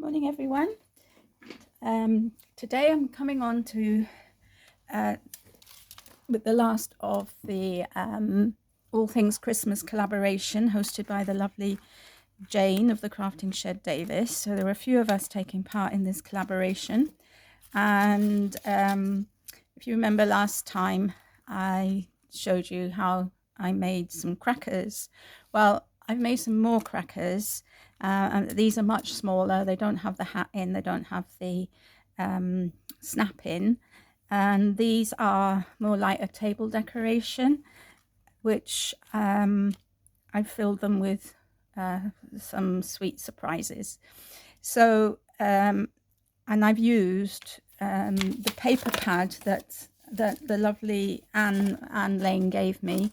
Morning everyone. Today I'm coming on to with the last of the All Things Christmas collaboration hosted by the lovely Jayne of the Crafting Shed Davies. So there were a few of us taking part in this collaboration, and if you remember last time I showed you how I made some crackers. Well, I've made some more crackers. And these are much smaller. They don't have the hat in, they don't have the snap in, and these are more like a table decoration, which I filled them with some sweet surprises. So and I've used the paper pad that the lovely Anne Lane gave me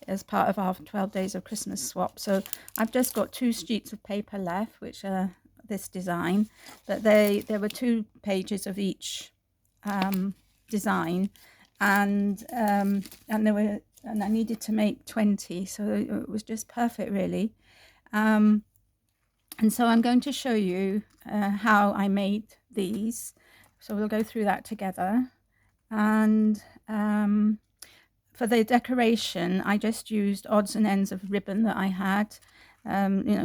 as part of our 12 days of Christmas swap. So I've just got 2 sheets of paper left, which are this design, but there were 2 pages of each design, and I needed to make 20, so it was just perfect really. And so I'm going to show you how I made these, so we'll go through that together. And for the decoration, I just used odds and ends of ribbon that I had,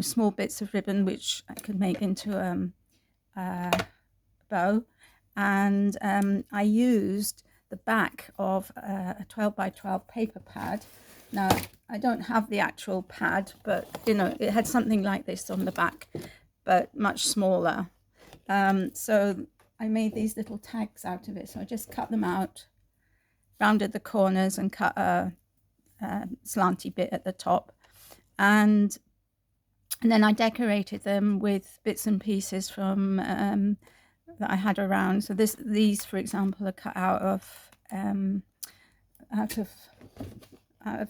small bits of ribbon which I could make into a bow. And I used the back of a 12 by 12 paper pad. Now, I don't have the actual pad, but it had something like this on the back, but much smaller. So I made these little tags out of it. So I just cut them out, rounded the corners and cut a slanty bit at the top, and then I decorated them with bits and pieces from that I had around. So these, for example, are cut out of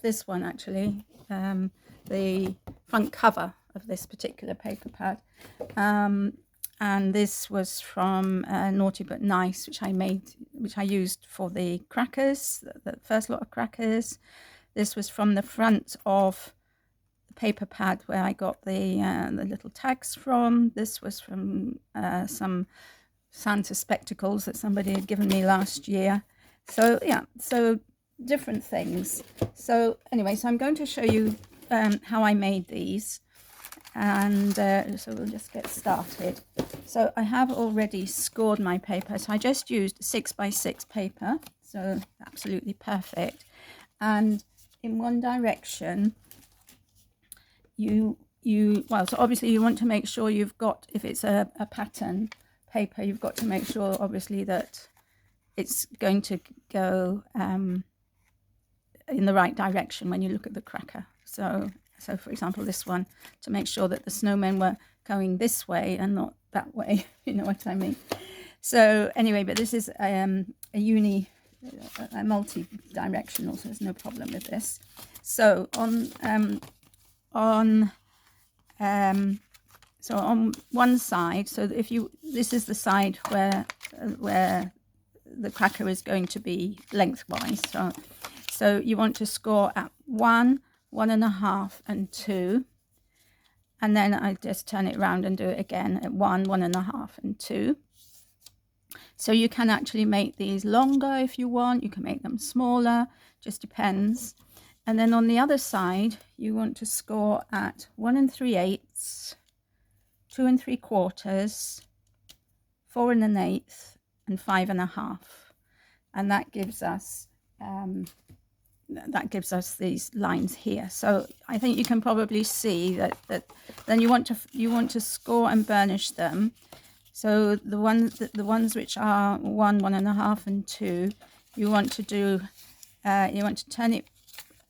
this one, actually, the front cover of this particular paper pad. And this was from Naughty But Nice, which I used for the crackers, the first lot of crackers. This was from the front of the paper pad where I got the little tags from. This was from some Santa spectacles that somebody had given me last year. So yeah, so different things. So anyway, so I'm going to show you how I made these. And so we'll just get started. So I have already scored my paper, so I just used 6 by 6 paper, so absolutely perfect. And in one direction, so obviously you want to make sure you've got, if it's a pattern paper, you've got to make sure obviously that it's going to go in the right direction when you look at the cracker. So for example, this one, to make sure that the snowmen were going this way and not that way, you know what I mean. So anyway, but this is a multi-directional, so there's no problem with this. So on one side, so this is the side where the cracker is going to be lengthwise. So you want to score at 1, 1.5 and 2, and then I just turn it around and do it again at 1, 1.5 and 2. So you can actually make these longer if you want, you can make them smaller, just depends. And then on the other side you want to score at 1 3/8, 2 3/4, 4 1/8 and 5.5, and that gives us these lines here. So I think you can probably see that then you want to score and burnish them. So the ones which are 1, 1.5 and 2, you want to turn it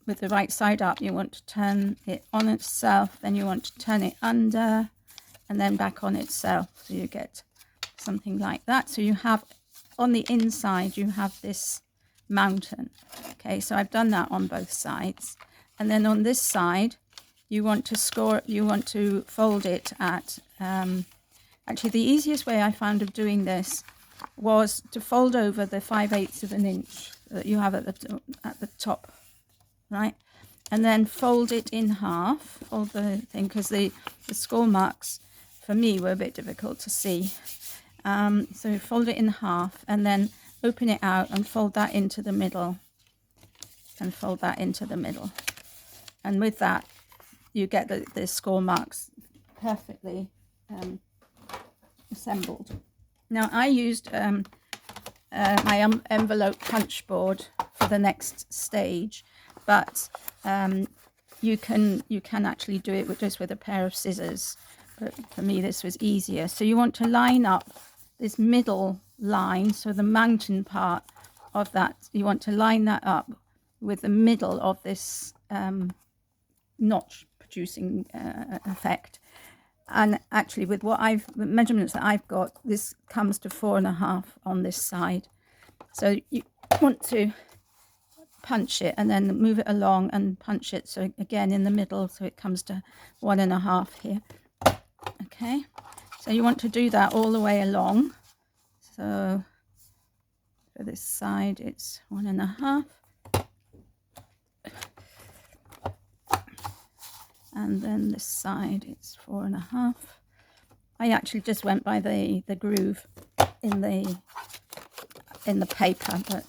with the right side up. You want to turn it on itself, then you want to turn it under and then back on itself, so you get something like that. So you have on the inside you have this mountain. Okay, so I've done that on both sides, and then on this side you want to fold it at actually the easiest way I found of doing this was to fold over the 5/8 of an inch that you have at the top, right, and then fold it in half, fold the thing, because the score marks for me were a bit difficult to see. So fold it in half and then open it out and fold that into the middle and fold that into the middle. And with that, you get the score marks perfectly assembled. Now I used my envelope punch board for the next stage, but you can actually do it just with a pair of scissors. But for me, this was easier. So you want to line up this middle line, so the mountain part of that, you want to line that up with the middle of this notch producing effect. And actually with the measurements that I've got, this comes to 4.5 on this side. So you want to punch it and then move it along and punch it, so again in the middle, so it comes to 1.5 here. Okay, so you want to do that all the way along. So for this side it's 1.5, and then this side it's 4.5. I actually just went by the groove in the paper, but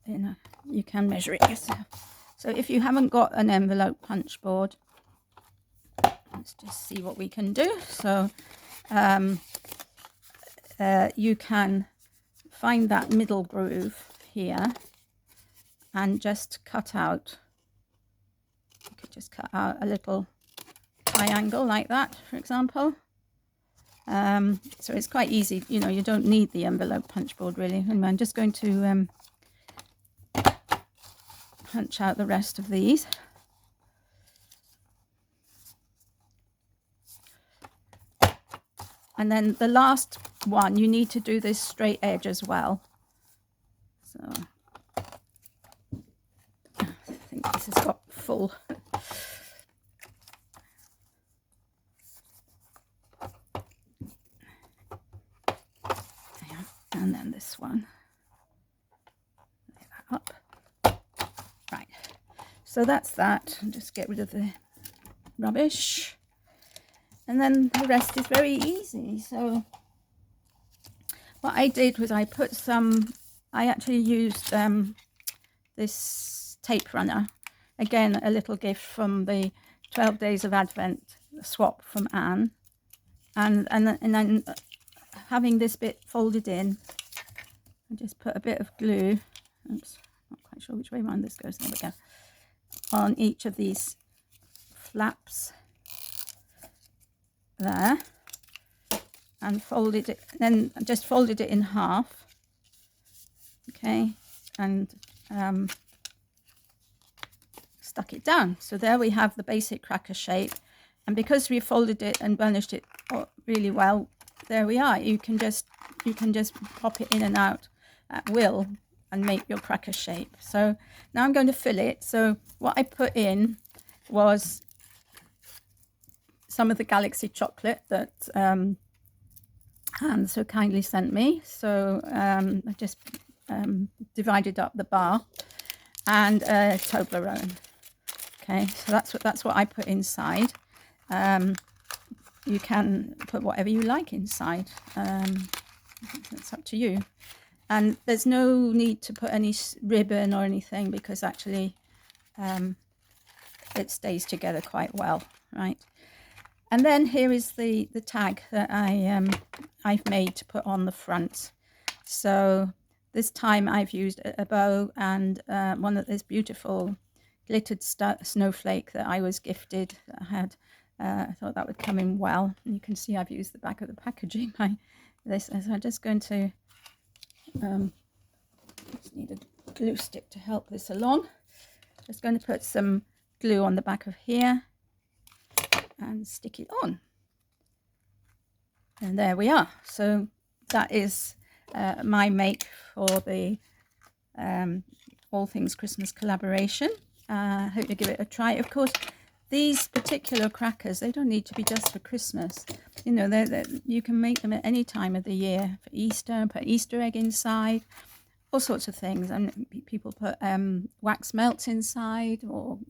you know, you can measure it yourself. So if you haven't got an envelope punch board, let's just see what we can do. So you can find that middle groove here and just cut out. You could just cut out a little triangle like that, for example. So it's quite easy, you know, you don't need the envelope punch board really. And I'm just going to punch out the rest of these. And then the last one, you need to do this straight edge as well. So I think this has got full. And then this one. Lay that up. Right. So that's that. I'll just get rid of the rubbish. And then the rest is very easy. So what I did was I actually used this tape runner. Again, a little gift from the 12 Days of Advent swap from Anne. And then having this bit folded in, I just put a bit of glue. Oops, not quite sure which way around this goes. There we go. On each of these flaps. There, and folded it, then just folded it in half. Okay, and stuck it down. So there we have the basic cracker shape, and because we folded it and burnished it really well, there we are. You can just pop it in and out at will and make your cracker shape. So now I'm going to fill it. So what I put in was some of the Galaxy chocolate that Anne so kindly sent me. So I just divided up the bar, and Toblerone. Okay, so that's what I put inside. You can put whatever you like inside. It's up to you. And there's no need to put any ribbon or anything, because actually it stays together quite well, right? And then here is the tag that I've made to put on the front. So this time I've used a bow and one of this beautiful glittered snowflake that I was gifted. That I had. I thought that would come in well. And you can see I've used the back of the packaging by this. So I'm just going to just need a glue stick to help this along. Just going to put some glue on the back of here and stick it on, and there we are. So that is my make for the All Things Christmas collaboration. Hope you give it a try. Of course, these particular crackers, they don't need to be just for Christmas. You know, you can make them at any time of the year. For Easter, put Easter egg inside, all sorts of things. And people put wax melts inside, or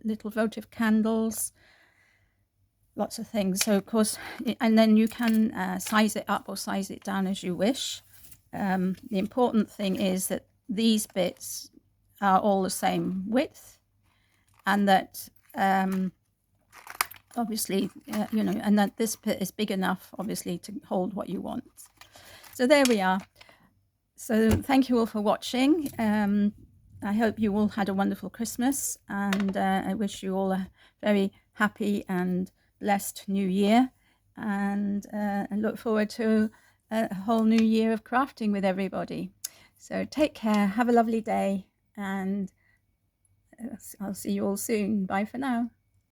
little votive candles. lots of things. So of course, and then you can size it up or size it down as you wish. The important thing is that these bits are all the same width, and that obviously, and that this bit is big enough, obviously, to hold what you want. So there we are. So thank you all for watching. I hope you all had a wonderful Christmas, and I wish you all a very happy and blessed new year, and look forward to a whole new year of crafting with everybody. So take care, have a lovely day, and I'll see you all soon. Bye for now.